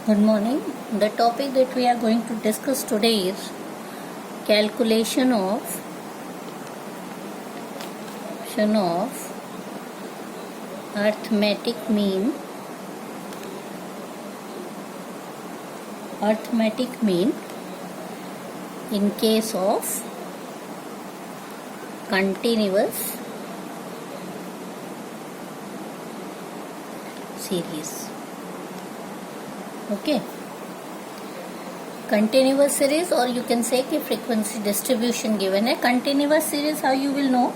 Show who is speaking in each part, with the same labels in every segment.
Speaker 1: Good morning. The topic that we are going to discuss today is calculation of arithmetic mean in case of continuous series. Okay, continuous series, or you can say कि frequency distribution given है. Continuous series, how you will know?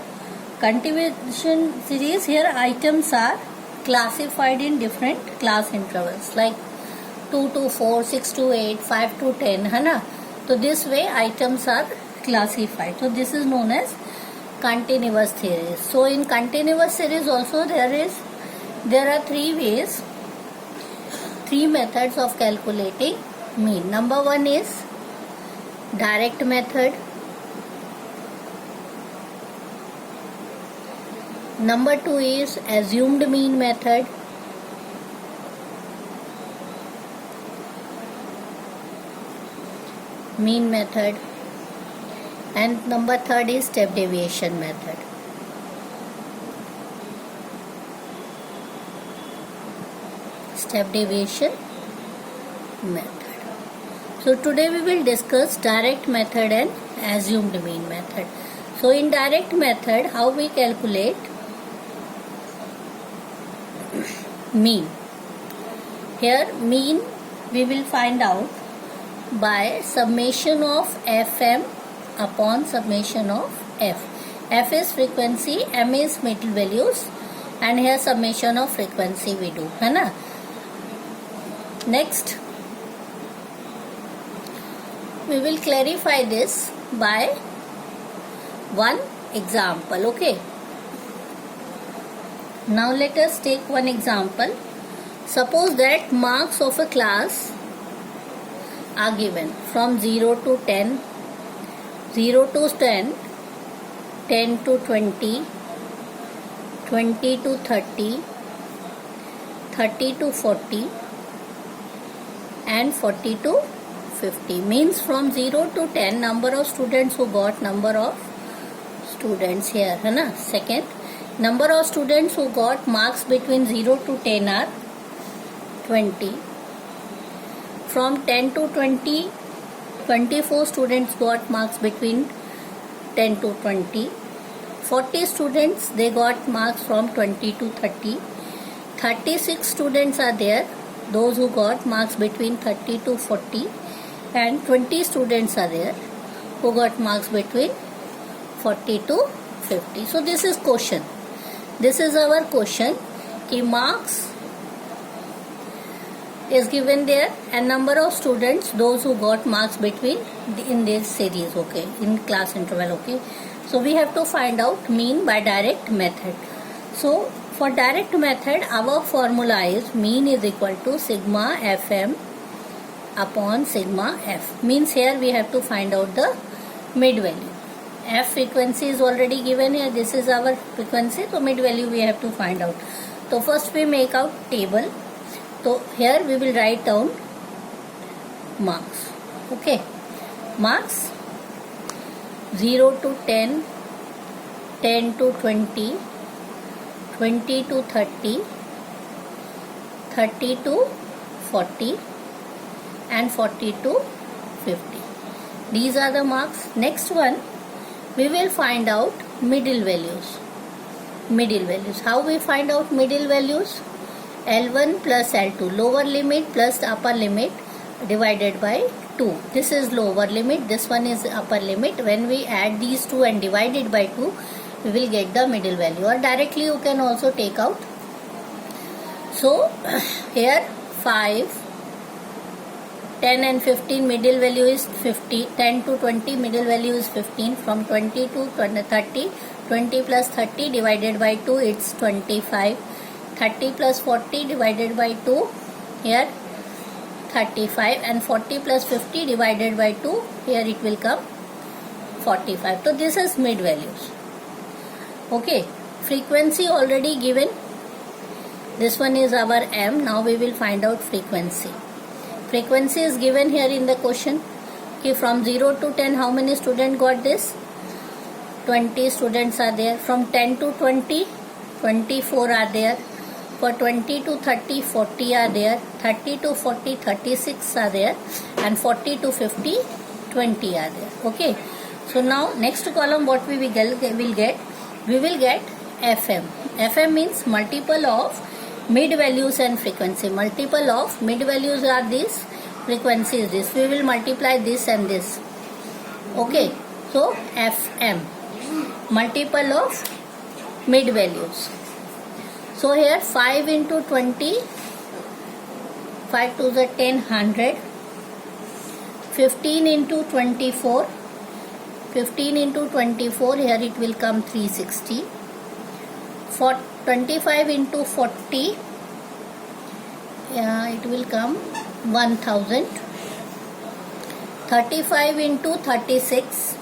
Speaker 1: Continuous series, here items are classified in different class intervals like 2 to 4, 6 to 8, 5 to 10, है ना? So this way items are classified. So this is known as continuous series. So in continuous series also there are three methods of calculating mean. Number one is direct method. Number two is assumed mean method. And number third is step deviation method. So today we will discuss direct method and assumed mean method. So in direct method, how we calculate mean? Here mean we will find out by summation of Fm upon summation of F. F is frequency, M is middle values, and here summation of frequency we do, है ना? Next, we will clarify this by one example. Okay. Now let us take one example. Suppose that marks of a class are given from 0 to 10, 0 to 10, 10 to 20, 20 to 30, 30 to 40, and 40 to 50. Means from 0 to 10 number of students who got number of students here, है ना? Second, number of students who got marks between 0 to 10 are 20. From 10 to 20, 24 students got marks between 10 to 20. 40 students, they got marks from 20 to 30. 36 students are there, those who got marks between 30 to 40, and 20 students are there who got marks between 40 to 50. So this is question. This is our question कि marks is given there and number of students, those who got marks between in this series, okay, in class interval, okay. So we have to find out mean by direct method. So for direct method, our formula is mean is equal to sigma Fm upon sigma F. Means here we have to find out the mid value. F frequency is already given here. This is our frequency. So mid value we have to find out. So first we make out table. So here we will write down marks. Okay. Marks 0 to 10, 10 to 20, 20 to 30, 30 to 40, and 40 to 50. These are the marks. Next one, we will find out middle values. How we find out middle values? L1 plus L2, lower limit plus upper limit divided by 2. This is lower limit, this one is upper limit. When we add these two and divide it by 2, we will get the middle value, or directly you can also take out. So here 5, 10 and 15 middle value is 50, 10 to 20 middle value is 15, from 20 to 30, 20 plus 30 divided by 2 it's 25, 30 plus 40 divided by 2 here 35, and 40 plus 50 divided by 2 here it will come 45. So this is mid values. Okay, frequency already given. This one is our M. Now we will find out frequency. Frequency is given here in the question. Okay, from 0 to 10, how many students got this? 20 students are there. From 10 to 20, 24 are there. For 20 to 30, 40 are there. 30 to 40, 36 are there. And 40 to 50, 20 are there. Okay. So now next column what we will get? We will get FM. FM means multiple of mid values and frequency. Multiple of mid values are this, frequency is this. We will multiply this and this. Okay. So FM. Multiple of mid values. So here 5 into 20, 5 to the 10, 100. 15 into 24, 15 into 24, here it will come 360. For 25 into 40, it will come 1000. 35 into 36,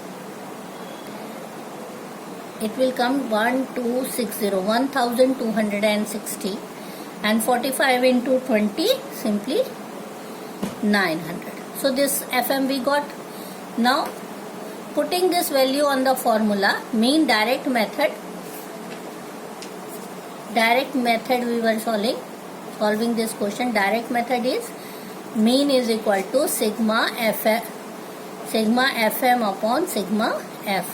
Speaker 1: it will come 1260, 1260. And 45 into 20, simply 900. So this FM we got. Now putting this value on the formula, mean direct method. Direct method we were solving this question. Direct method is mean is equal to sigma FM upon sigma F.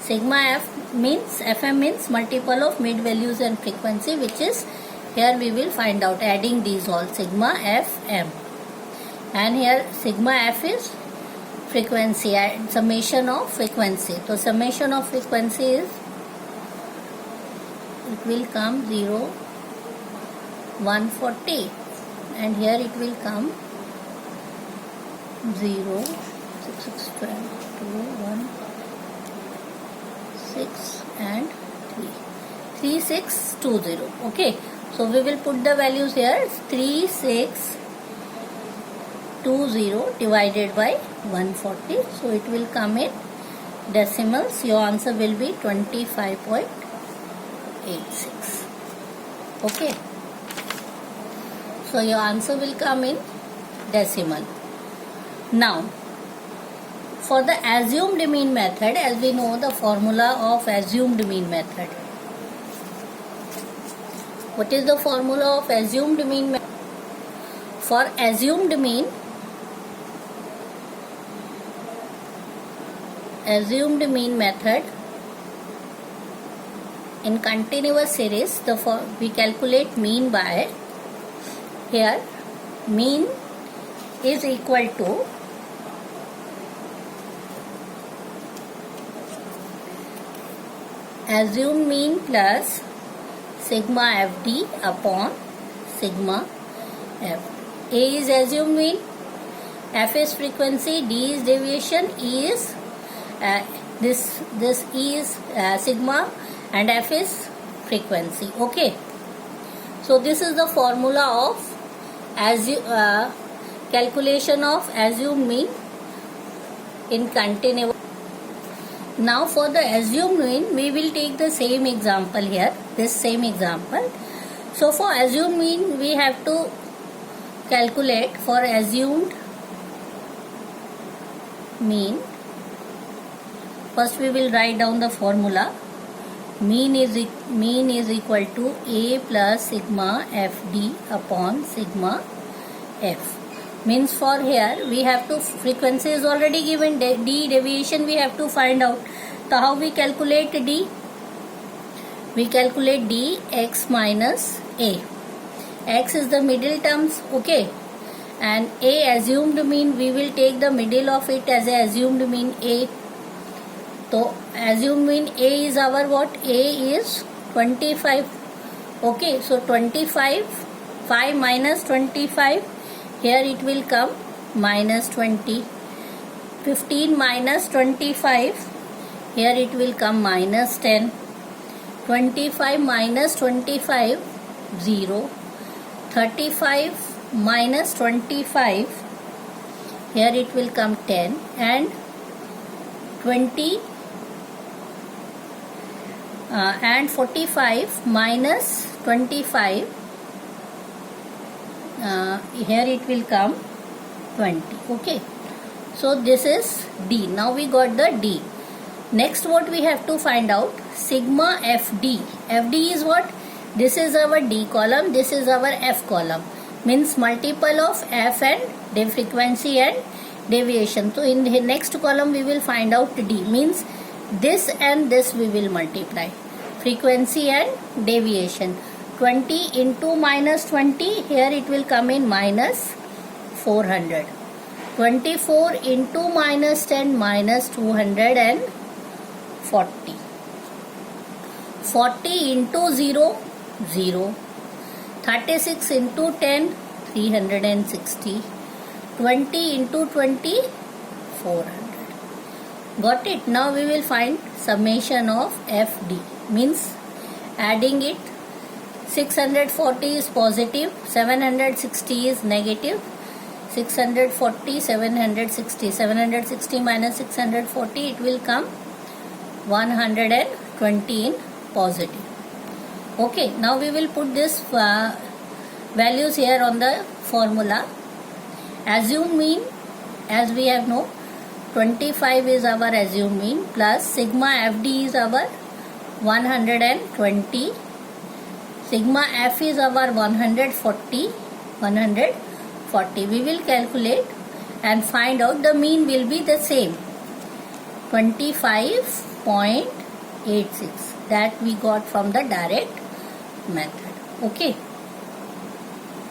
Speaker 1: Sigma F means FM means multiple of mid values and frequency, which is here we will find out adding these all, sigma FM. And here sigma F is frequency, summation of frequency. So summation of frequency is, it will come 0, 140, and here it will come 0, 6, 6, 12, 2, 1, 6 and 3, 3620. Okay, so we will put the values here. 3620 divided by 140. So it will come in decimals. Your answer will be 25.86. Okay. So your answer will come in decimal. Now, for the assumed mean method, as we know the formula of assumed mean method. What is the formula of assumed mean method? For assumed mean method, in continuous series, we calculate mean by, here mean is equal to assumed mean plus sigma FD upon sigma F. A is assumed mean, F is frequency, D is deviation, E is this E is sigma, and F is frequency. Okay. So this is the formula of calculation of assumed mean in continuous. Now for the assumed mean, we will take the same example here, this same example. So for assumed mean, we have to calculate for assumed mean. First we will write down the formula. Mean is equal to A plus sigma FD upon sigma F. Means for here we have to, frequency is already given, D deviation we have to find out. So how we calculate D? We calculate D x minus A. X is the middle terms, okay, and A assumed mean, we will take the middle of it as a assumed mean A. So assumed mean A is our what? A is 25. Okay, so 25, 5 minus 25, here it will come minus 20. 15 minus 25, here it will come minus 10. 25 minus 25, 0. 35 minus 25, here it will come 10, and 20 and 45 minus 25, here it will come 20. Okay, so this is D. Now we got the D. Next, what we have to find out, sigma FD. FD is what? This is our D column, this is our F column. Means multiple of F and the frequency and deviation. So in the next column we will find out D. Means this and this we will multiply. Frequency and deviation. 20 into minus 20, here it will come in minus 400. 24 into minus 10, minus 240. 40 into 0, 0. 36 into 10, 360. 20 into 20, 400. Got it? Now we will find summation of FD. Means adding it, 640 is positive, 760 is negative. 640, 760. 760 minus 640, it will come 120 in positive. Okay, now we will put this values here on the formula. Assumed mean, as we have known, 25 is our assumed mean, plus sigma FD is our 120. Sigma F is our 140. We will calculate and find out the mean will be the same, 25.86. That we got from the direct method. Okay.